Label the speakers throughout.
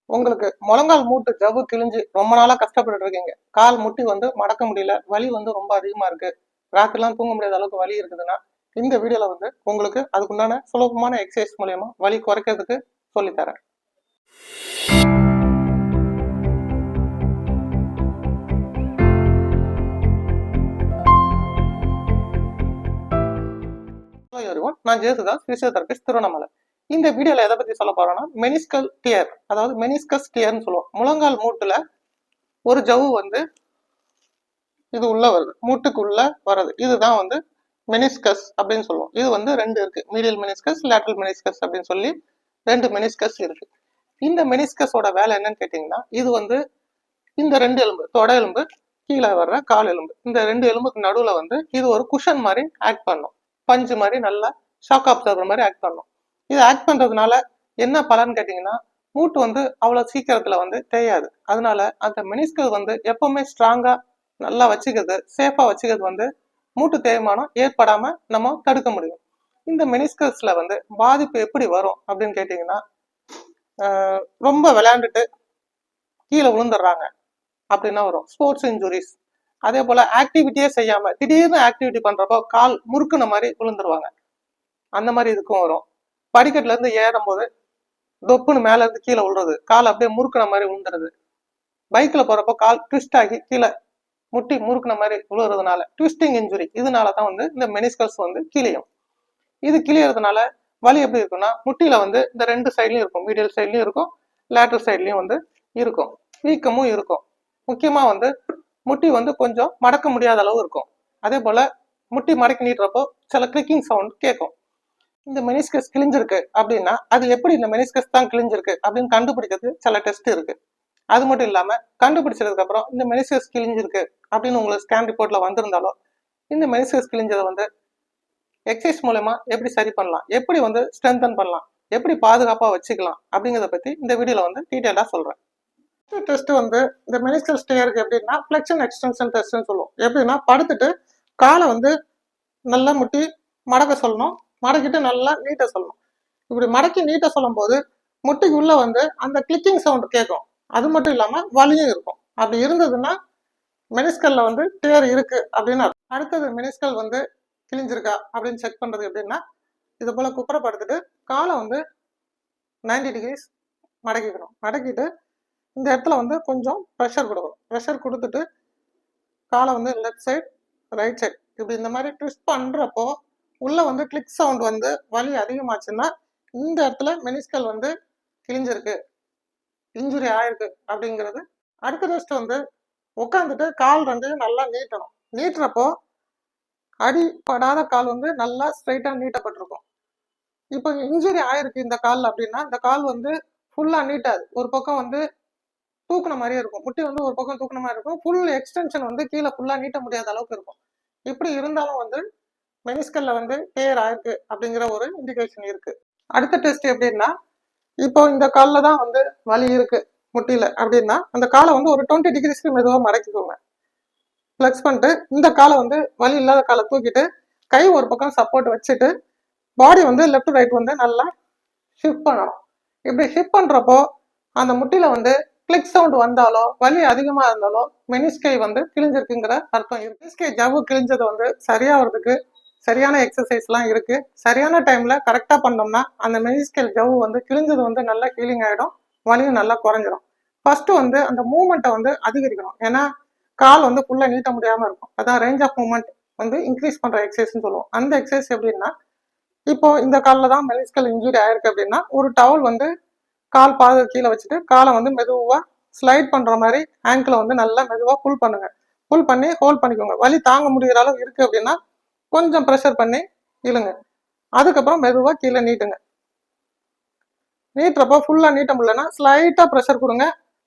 Speaker 1: உங்களுக்கு முழங்கால் மூட்டு ஜவ்வு கிழிஞ்சு ரொம்ப நாளா கஷ்டப்பட்டு இருக்கீங்க. கால் முட்டி வந்து மடக்க முடியல, வலி வந்து ரொம்ப அதிகமா இருக்கு, ராத்திரிலாம் தூங்க முடியாத அளவுக்கு வலி இருக்குதுன்னா இந்த வீடியோல வந்து உங்களுக்கு அதுக்குண்டான சுலபமான எக்ஸசைஸ் மூலியமா வலி குறைக்கிறதுக்கு சொல்லித்தரேன். நான் ஜேசுதாஸ், பிசியோதெரபிஸ்ட், திருவண்ணாமலை. இந்த வீடியோல எதை பத்தி சொல்ல போறோம்னா மெனிஸ்கல் டியர், அதாவது மெனிஸ்கஸ் டியர்னு சொல்லுவோம். முழங்கால் மூட்டுல ஒரு ஜவ்வு வந்து இது உள்ள வருது, மூட்டுக்கு உள்ள வருது. இதுதான் வந்து மெனிஸ்கஸ் அப்படின்னு சொல்லுவோம். இது வந்து ரெண்டு இருக்கு, மீடியல் மெனிஸ்கஸ், லேட்டரல் மெனிஸ்கஸ் அப்படின்னு சொல்லி ரெண்டு மெனிஸ்கஸ் இருக்கு. இந்த மெனிஸ்கஸோட வேலை என்னன்னு கேட்டீங்கன்னா, இது வந்து இந்த ரெண்டு எலும்பு, தொட எலும்பு, கீழே வர்ற கால் எலும்பு, இந்த ரெண்டு எலும்புக்கு நடுவுல வந்து இது ஒரு குஷன் மாதிரி ஆக்ட் பண்ணும். பஞ்சு மாதிரி நல்லா ஷாக் அப்சர்வர் மாதிரி ஆக்ட் பண்ணும். இது ஆக்ட் பண்றதுனால என்ன பலன்னு கேட்டீங்கன்னா, மூட்டு வந்து அவ்வளவு சீக்கிரத்துல வந்து தேயாது. அதனால அந்த மெனிஸ்கஸ் வந்து எப்பவுமே ஸ்ட்ராங்கா நல்லா வச்சுக்கிறது, சேஃபா வச்சுக்கிறது வந்து மூட்டு தேய்மானம் ஏற்படாம நம்ம தடுக்க முடியும். இந்த மெனிஸ்கஸ்ல வந்து பாதிப்பு எப்படி வரும் அப்படின்னு கேட்டீங்கன்னா, ரொம்ப விளையாண்டுட்டு கீழே விழுந்துடுறாங்க அப்படின்னா வரும் ஸ்போர்ட்ஸ் இன்ஜுரிஸ். அதே போல ஆக்டிவிட்டியே செய்யாம திடீர்னு ஆக்டிவிட்டி பண்றப்போ கால் முறுக்குன மாதிரி விழுந்துருவாங்க, அந்த மாதிரி இதுக்கும் வரும். படிக்கட்டுல இருந்து ஏறும் போது தொப்புன்னு மேல இருந்து கீழே விழுறது, கால் அப்படியே முறுக்குன மாதிரி விழுந்துருது. பைக்ல போறப்போ கால் ட்விஸ்ட் ஆகி கீழே முட்டி முறுக்குன மாதிரி விழுறதுனால ட்விஸ்டிங் இன்ஜுரி, இதனாலதான் வந்து இந்த மெனிஸ்கஸ் வந்து கிளியும். இது கிளியறதுனால வலி எப்படி இருக்குன்னா, முட்டியில வந்து இந்த ரெண்டு சைட்லயும் இருக்கும், மீடியல் சைட்லயும் இருக்கும், லேட்டரல் சைட்லயும் வந்து இருக்கும், வீக்கமும் இருக்கும். முக்கியமா வந்து முட்டி வந்து கொஞ்சம் மடக்க முடியாத அளவு இருக்கும். அதே போல முட்டி மடக்கி நீட்டுறப்போ சில கிளிக்கிங் சவுண்ட் கேட்கும். இந்த மெனிஸ்கஸ் கிழிஞ்சிருக்கு அப்படின்னா அது எப்படி இந்த மெனிஸ்கஸ் தான் கிழிஞ்சிருக்கு அப்படின்னு கண்டுபிடிக்கிறது சில டெஸ்ட் இருக்கு. அது மட்டும் இல்லாம கண்டுபிடிச்சதுக்கு அப்புறம் இந்த மெனிஸ்கஸ் கிழிஞ்சிருக்கு அப்படின்னு உங்களுக்கு ஸ்கேன் ரிப்போர்ட்ல வந்திருந்தாலும் இந்த மெனிஸ்கஸ் கிழிஞ்சதை வந்து எக்ஸசைஸ் மூலமா எப்படி சரி பண்ணலாம், எப்படி வந்து ஸ்ட்ரென்தன் பண்ணலாம், எப்படி பாதுகாப்பா வச்சுக்கலாம் அப்படிங்கிறத பத்தி இந்த வீடியோல வந்து டீட்டெயிலா சொல்றேன். டெஸ்ட் வந்து இந்த மெனிஸ்கல் ஸ்டேருக்கு எப்படின்னா ஃபிளெக்ஷன் எக்ஸ்டென்ஷன் டெஸ்ட்னு சொல்லுவோம். எப்படின்னா படுத்துட்டு காலை வந்து நல்லா முட்டி மடக்க சொல்லணும், மடக்கிட்டு நல்லா நீட்ட சொல்லணும். இப்படி மடக்கி நீட்ட சொல்லும் போது முட்டிக்கு உள்ள வந்து அந்த கிளிக்கிங் சவுண்ட் கேட்கும். அது மட்டும் இல்லாம வலியும் இருக்கும். அப்படி இருந்ததுன்னா மெனிஸ்கல்ல வந்து டேர் இருக்கு அப்படின்னு. அடுத்தது மெனிஸ்கல் வந்து கிழிஞ்சிருக்கா அப்படின்னு செக் பண்றது எப்படின்னா, இது போல குப்புறப்படுத்திட்டு காலை வந்து 90 டிகிரிஸ் மடக்கிக்கணும். மடக்கிட்டு இந்த இடத்துல வந்து கொஞ்சம் ப்ரெஷர் கொடுக்கணும். ப்ரெஷர் கொடுத்துட்டு காலை வந்து லெஃப்ட் சைட் ரைட் சைட் இப்படி இந்த மாதிரி ட்விஸ்ட் பண்றப்போ உள்ள வந்து கிளிக் சவுண்ட் வந்து வலி அதிகமாச்சுன்னா இந்த இடத்துல மெனிஸ்கல் வந்து கிழிஞ்சிருக்கு, இன்ஜுரி ஆயிருக்கு அப்படிங்கிறது. அடுத்த டெஸ்ட் வந்து உட்காந்துட்டு கால் ரெண்டையும் நல்லா நீட்டணும். நீட்டுறப்போ அடிப்படாத கால் வந்து நல்லா ஸ்ட்ரைட்டா நீட்டப்பட்டிருக்கும். இப்போ இன்ஜுரி ஆயிருக்கு இந்த கால் அப்படின்னா இந்த கால் வந்து ஃபுல்லா நீட்டாது, ஒரு பக்கம் வந்து தூக்குன மாதிரியே இருக்கும். முட்டி வந்து ஒரு பக்கம் தூக்குன மாதிரி இருக்கும், ஃபுல் எக்ஸ்டென்ஷன் வந்து கீழே ஃபுல்லா நீட்ட முடியாத அளவுக்கு இருக்கும். இப்படி இருந்தாலும் வந்து மெனிஸ்கல்ல வந்து டேர் ஆயிருக்கு அப்படிங்கிற ஒரு இண்டிகேஷன் இருக்கு. அடுத்த டெஸ்ட் எப்படின்னா, இப்போ இந்த காலில் தான் வந்து வலி இருக்கு முட்டியில அப்படின்னா அந்த காலை வந்து ஒரு 20 டிகிரிஸ்க்கு மெதுவாக மடக்கிக்கோங்க. ஃப்ளெக்ஸ் பண்ணிட்டு இந்த காலை வந்து வலி இல்லாத காலை தூக்கிட்டு கை ஒரு பக்கம் சப்போர்ட் வச்சுட்டு பாடி வந்து லெஃப்ட் ரைட் வந்து நல்லா ஷிஃப்ட் பண்ணணும். இப்படி ஷிஃப்ட் பண்றப்போ அந்த முட்டியில வந்து கிளிக் சவுண்ட் வந்தாலோ வலி அதிகமா இருந்தாலோ மெனிஸ்கை வந்து கிழிஞ்சிருக்குங்கிற அர்த்தம் இருக்கு. மெனிஸ்கை ஜவ்வு கிழிஞ்சதை வந்து சரியாகிறதுக்கு சரியான எக்ஸசைஸ்லாம் இருக்கு. சரியான டைம்ல கரெக்டா பண்ணோம்னா அந்த மெனிஸ்கல் ஜவ்வு வந்து கிழிஞ்சது வந்து நல்லா ஹீலிங் ஆயிடும், வலியும் நல்லா குறைஞ்சிடும். ஃபர்ஸ்ட் வந்து அந்த மூவ்மெண்ட்டை வந்து அதிகரிக்கணும். ஏன்னா கால் வந்து ஃபுல்லா நீட்ட முடியாம இருக்கும். அதான் ரேஞ்ச் ஆஃப் மூவ்மெண்ட் வந்து இன்க்ரீஸ் பண்ற எக்ஸசைஸ்ன்னு சொல்லுவோம். அந்த எக்ஸசைஸ் எப்படின்னா, இப்போ இந்த காலில் தான் மெனிஸ்கல் இன்ஜுரி ஆயிருக்கு அப்படின்னா ஒரு டவல் வந்து கால் பாத கீழே வச்சுட்டு காலை வந்து மெதுவா ஸ்லைட் பண்ற மாதிரி ஆங்கிளை வந்து நல்லா மெதுவா புல் பண்ணுங்க. புல் பண்ணி ஹோல்ட் பண்ணிக்கோங்க. வலி தாங்க முடிகிற அளவு இருக்கு அப்படின்னா கொஞ்சம் ப்ரெஷர் பண்ணி இழுங்க. அதுக்கப்புறம் மெதுவா கீழே நீட்டுங்க. நீட்டுறப்போ ஃபுல்லா நீட்ட முடியலன்னா ஸ்லைட்டா ப்ரெஷர் கொடுங்க,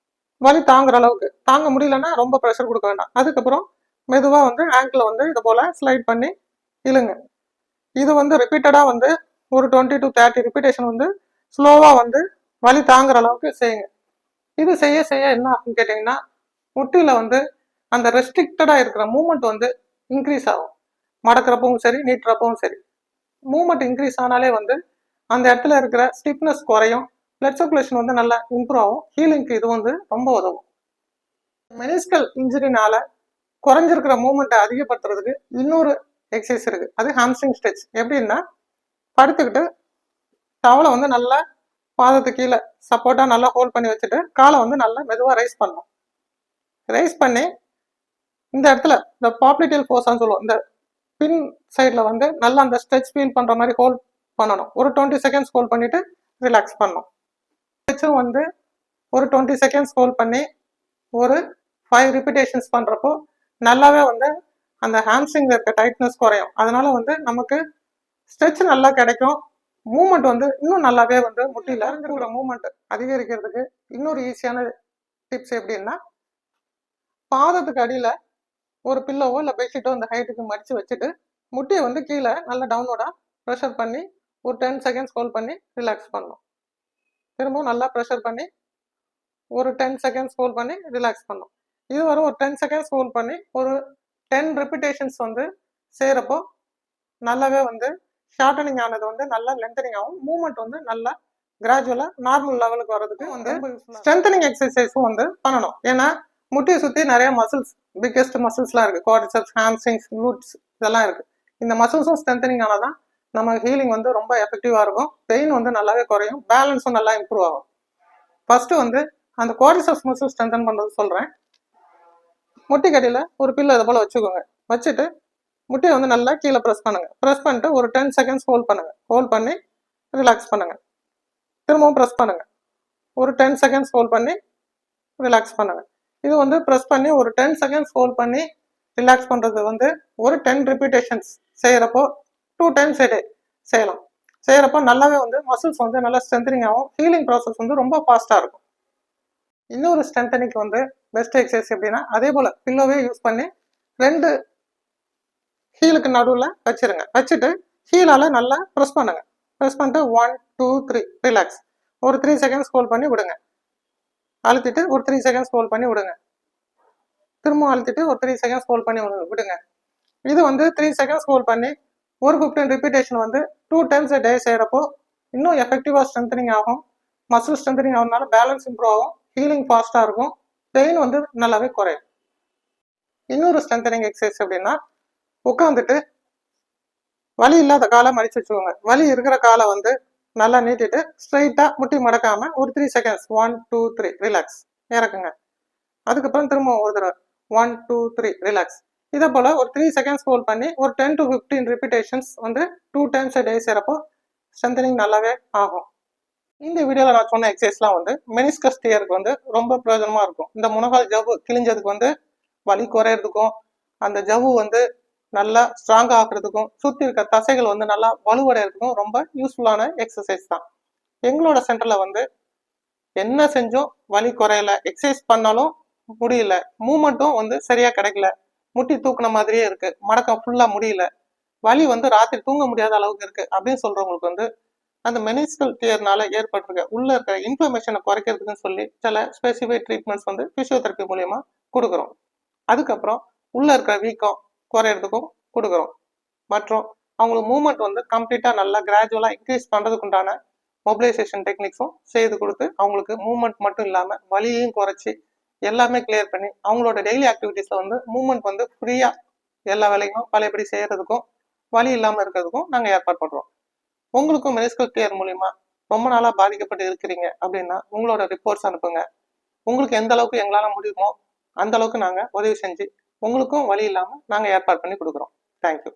Speaker 1: வலி தாங்குற அளவுக்கு. தாங்க முடியலன்னா ரொம்ப ப்ரெஷர் கொடுக்க வேண்டாம். அதுக்கப்புறம் மெதுவா வந்து ஆங்கிளை வந்து இது போல ஸ்லைட் பண்ணி இழுங்க. இது வந்து ரிப்பீட்டடா வந்து ஒரு 20 to 30 ரிப்பீட்டேஷன் வந்து ஸ்லோவா வந்து வலி தாங்குற அளவுக்கு செய்யுங்க. இது செய்ய செய்ய என்ன ஆகுன்னு கேட்டீங்கன்னா, முட்டியில வந்து அந்த ரெஸ்ட்ரிக்டடா இருக்கிற மூவ்மெண்ட் வந்து இன்க்ரீஸ் ஆகும். மடக்கிறப்பவும் சரி நீட்டுறப்பவும் சரி மூவ்மெண்ட் இன்க்ரீஸ் ஆனாலே வந்து அந்த இடத்துல இருக்கிற ஸ்டிஃப்னஸ் குறையும், பிளட் சர்க்குலேஷன் வந்து நல்லா இம்ப்ரூவ் ஆகும். ஹீலிங்க்கு இது வந்து ரொம்ப உதவும். மெனிஸ்கல் இன்ஜுரினால குறைஞ்சிருக்கிற மூவ்மெண்ட்டை அதிகப்படுத்துறதுக்கு இன்னொரு எக்ஸசைஸ் இருக்கு. அது ஹாம்ஸ்ட்ரிங் ஸ்ட்ரெச். எப்படின்னா, படுத்துக்கிட்டு தவளை வந்து நல்லா பாதத்து கீழே சப்போர்ட்டா நல்லா ஹோல்ட் பண்ணி வச்சுட்டு காலை வந்து நல்லா மெதுவாக ரைஸ் பண்ணணும். ரைஸ் பண்ணி இந்த இடத்துல இந்த பாப்ளிட்டியல் ஃபோர்ஸான்னு சொல்லுவோம், இந்த பின் சைடில் வந்து நல்லா அந்த ஸ்ட்ரெச் ஃபீல் பண்ணுற மாதிரி ஹோல்ட் பண்ணணும். ஒரு 20 செகண்ட்ஸ் ஹோல்ட் பண்ணிட்டு ரிலாக்ஸ் பண்ணணும். ஸ்ட்ரெச்சும் வந்து ஒரு 20 செகண்ட்ஸ் ஹோல்ட் பண்ணி ஒரு 5 ரிப்பீட்டேஷன்ஸ் பண்ணுறப்போ நல்லாவே வந்து அந்த ஹாம்ஸ்ட்ரிங்ல இருக்க டைட்னஸ் குறையும். அதனால வந்து நமக்கு ஸ்ட்ரெச் நல்லா கிடைக்கும். மூவ்மெண்ட் வந்து இன்னும் நல்லாவே வந்து முட்டியில் இருக்கிற மூவ்மெண்ட் அதிகரிக்கிறதுக்கு இன்னொரு ஈஸியான டிப்ஸ் எப்படின்னா, பாதத்துக்கு அடியில் ஒரு பில்லோவோ இல்லை பெட்ஷீட்டோ இந்த ஹைட்டுக்கு மடித்து வச்சுட்டு முட்டியை வந்து கீழே நல்லா டவுனோடாக ப்ரெஷர் பண்ணி ஒரு 10 செகண்ட்ஸ் ஹோல்ட் பண்ணி ரிலாக்ஸ் பண்ணணும். திரும்பவும் நல்லா ப்ரெஷர் பண்ணி ஒரு 10 செகண்ட்ஸ் ஹோல்ட் பண்ணி ரிலாக்ஸ் பண்ணணும். இது வரும் ஒரு 10 செகண்ட்ஸ் ஹோல்ட் பண்ணி ஒரு 10 ரிப்பீட்டேஷன்ஸ் வந்து செய்கிறப்போ நல்லாவே வந்து ஷார்டனிங் ஆனது வந்து நல்லா லென்தனிங் ஆகும். மூவ்மெண்ட் வந்து நல்லா கிராஜுவலாக நார்மல் லெவலுக்கு வர்றதுக்கு வந்து ஸ்ட்ரென்தனிங் எக்ஸசைஸும் வந்து பண்ணணும். ஏன்னா முட்டியை சுற்றி நிறைய மசில்ஸ், பிக்கெஸ்ட் மசில்ஸ்லாம் இருக்குது. குவாட்ரிசெப்ஸ், ஹாம்ஸ்ட்ரிங்ஸ், glutes இதெல்லாம் இருக்குது. இந்த மசில்ஸும் ஸ்ட்ரென்தனிங் ஆனால் தான் நம்ம ஹீலிங் வந்து ரொம்ப எஃபெக்டிவாக இருக்கும். பெயின் வந்து நல்லாவே குறையும். பேலன்ஸும் நல்லா இம்ப்ரூவ் ஆகும். ஃபர்ஸ்ட் வந்து அந்த குவாட்ரிசெப்ஸ் மசில் ஸ்ட்ரென்தன் பண்ணுறது சொல்கிறேன். முட்டிக்கடியில் ஒரு பில்லோ இது போல் வச்சுக்கோங்க. வச்சுட்டு முட்டியை வந்து நல்லா கீழே ப்ரெஸ் பண்ணுங்க. ப்ரெஸ் பண்ணிட்டு ஒரு 10 செகண்ட்ஸ் ஹோல்ட் பண்ணுங்க. ஹோல்ட் பண்ணி ரிலாக்ஸ் பண்ணுங்க. திரும்பவும் ப்ரெஸ் பண்ணுங்க. ஒரு 10 செகண்ட்ஸ் ஹோல்ட் பண்ணி ரிலாக்ஸ் பண்ணுங்க. இது வந்து ப்ரெஸ் பண்ணி ஒரு 10 செகண்ட்ஸ் ஹோல்ட் பண்ணி ரிலாக்ஸ் பண்ணுறது வந்து ஒரு 10 ரிப்பீட்டேஷன்ஸ் செய்கிறப்போ 2 times a day செய்யலாம். செய்கிறப்போ நல்லாவே வந்து மசில்ஸ் வந்து நல்லா ஸ்ட்ரென்தனிங் ஆகும். ஹீலிங் ப்ராசஸ் வந்து ரொம்ப ஃபாஸ்ட்டாக இருக்கும். இன்னொரு ஸ்ட்ரென்தனிங்க்கு வந்து பெஸ்ட் எக்ஸசைஸ் எப்படின்னா, அதே போல் பில்லோவே யூஸ் பண்ணி 2 ஹீலுக்கு நடுவில் வச்சிருங்க. வச்சுட்டு ஹீலால் நல்லா ப்ரெஸ் பண்ணுங்க. ப்ரெஸ் பண்ணிட்டு 1 2 3 ரிலாக்ஸ். ஒரு 3 செகண்ட்ஸ் ஹோல்ட் பண்ணி விடுங்க. அழுத்திட்டு ஒரு 3 செகண்ட்ஸ் ஹோல்ட் பண்ணி விடுங்க. திரும்பவும் அழுத்திட்டு ஒரு 3 செகண்ட்ஸ் ஹோல்ட் பண்ணி விடுங்க. இது வந்து 3 செகண்ட்ஸ் ஹோல்ட் பண்ணி ஒரு 15 ரிப்பீட்டேஷன் வந்து 2 times a day செய்கிறப்போ இன்னும் எஃபெக்டிவாக ஸ்ட்ரென்தனிங் ஆகும். மசில் ஸ்ட்ரென்தனிங் ஆகிறதுனால பேலன்ஸ் இம்ப்ரூவ் ஆகும். ஹீலிங் ஃபாஸ்ட்டாக இருக்கும். பெயின் வந்து நல்லாவே குறையும். இன்னொரு ஸ்ட்ரென்தனிங் எக்ஸசைஸ் எப்படின்னா, உட்காந்துட்டு வலி இல்லாத காலை மடிச்சு வச்சுக்கோங்க. வலி இருக்கிற காலை வந்து நல்லா நீட்டிட்டு ஸ்ட்ரைட்டாக முட்டி மடக்காம ஒரு 3 செகண்ட்ஸ் 1 2 3 ரிலாக்ஸ் இறக்குங்க. அதுக்கப்புறம் திரும்ப ஒரு தடவை 1 2 3 ரிலாக்ஸ். இதே போல் ஒரு 3 செகண்ட்ஸ் ஹோல்ட் பண்ணி ஒரு 10 to 15 ரிப்பீட்டேஷன்ஸ் வந்து 2 times a day செய்கிறப்போ ஸ்ட்ரென்தனிங் நல்லாவே ஆகும். இந்த வீடியோவில் நான் சொன்ன எக்ஸசைஸ்லாம் வந்து மெனிஸ்கஸ் டியருக்கு வந்து ரொம்ப பிரயோஜனமாக இருக்கும். இந்த முனகால் ஜவ்வு கிழிஞ்சதுக்கு வந்து வலி குறையிறதுக்கும், அந்த ஜவ்வு வந்து நல்லா ஸ்ட்ராங் ஆகிறதுக்கும், சுற்றி இருக்க தசைகள் வந்து நல்லா வலுவடைகிறதுக்கும் ரொம்ப யூஸ்ஃபுல்லான எக்ஸசைஸ் தான். எங்களோட சென்டரில் வந்து என்ன செஞ்சோம் வலி குறையல, எக்ஸசைஸ் பண்ணாலும் முடியல, மூமெண்ட்டும் வந்து சரியாக கிடைக்கல, முட்டி தூக்குன மாதிரியே இருக்குது, மடக்கம் ஃபுல்லாக முடியல, வலி வந்து ராத்திரி தூங்க முடியாத அளவுக்கு இருக்குது அப்படின்னு சொல்கிறவங்களுக்கு வந்து அந்த மெனிஸ்கல் டியர்னால ஏற்பட்டிருக்க உள்ள இருக்கிற இன்ஃப்ளமேஷனை குறைக்கிறதுக்குன்னு சொல்லி சில ஸ்பெசிஃபைக் ட்ரீட்மெண்ட்ஸ் வந்து பிசியோதெரப்பி மூலயமா கொடுக்குறோம். அதுக்கப்புறம் உள்ள இருக்கிற வீக்கம் குறையிறதுக்கும் கொடுக்குறோம். மற்றும் அவங்களுக்கு மூவ்மெண்ட் வந்து கம்ப்ளீட்டாக நல்லா கிராஜுவலாக இன்க்ரீஸ் பண்ணுறதுக்கு உண்டான மொபிலைசேஷன் டெக்னிக்ஸும் செய்து கொடுத்து அவங்களுக்கு மூவ்மெண்ட் மட்டும் இல்லாமல் வலியையும் குறைச்சி எல்லாமே கிளியர் பண்ணி அவங்களோட டெய்லி ஆக்டிவிட்டீஸில் வந்து மூவ்மெண்ட் வந்து ஃப்ரீயாக எல்லா வேலையும் பழையபடி செய்கிறதுக்கும் வலி இல்லாமல் இருக்கிறதுக்கும் நாங்கள் ஏற்பாடு பண்ணுறோம். உங்களுக்கும் மெனிஸ்கல் டியர் மூலிமா ரொம்ப நாளாக பாதிக்கப்பட்டு இருக்கிறீங்க அப்படின்னா உங்களோட ரிப்போர்ட்ஸ் அனுப்புங்க. உங்களுக்கு எந்த அளவுக்கு எங்களால் முடியுமோ அந்த அளவுக்கு நாங்கள் உதவி செஞ்சு உங்களுக்கும் வலி இல்லாமல் நாங்கள் ஏற்பாடு பண்ணி கொடுக்குறோம். தேங்க்யூ.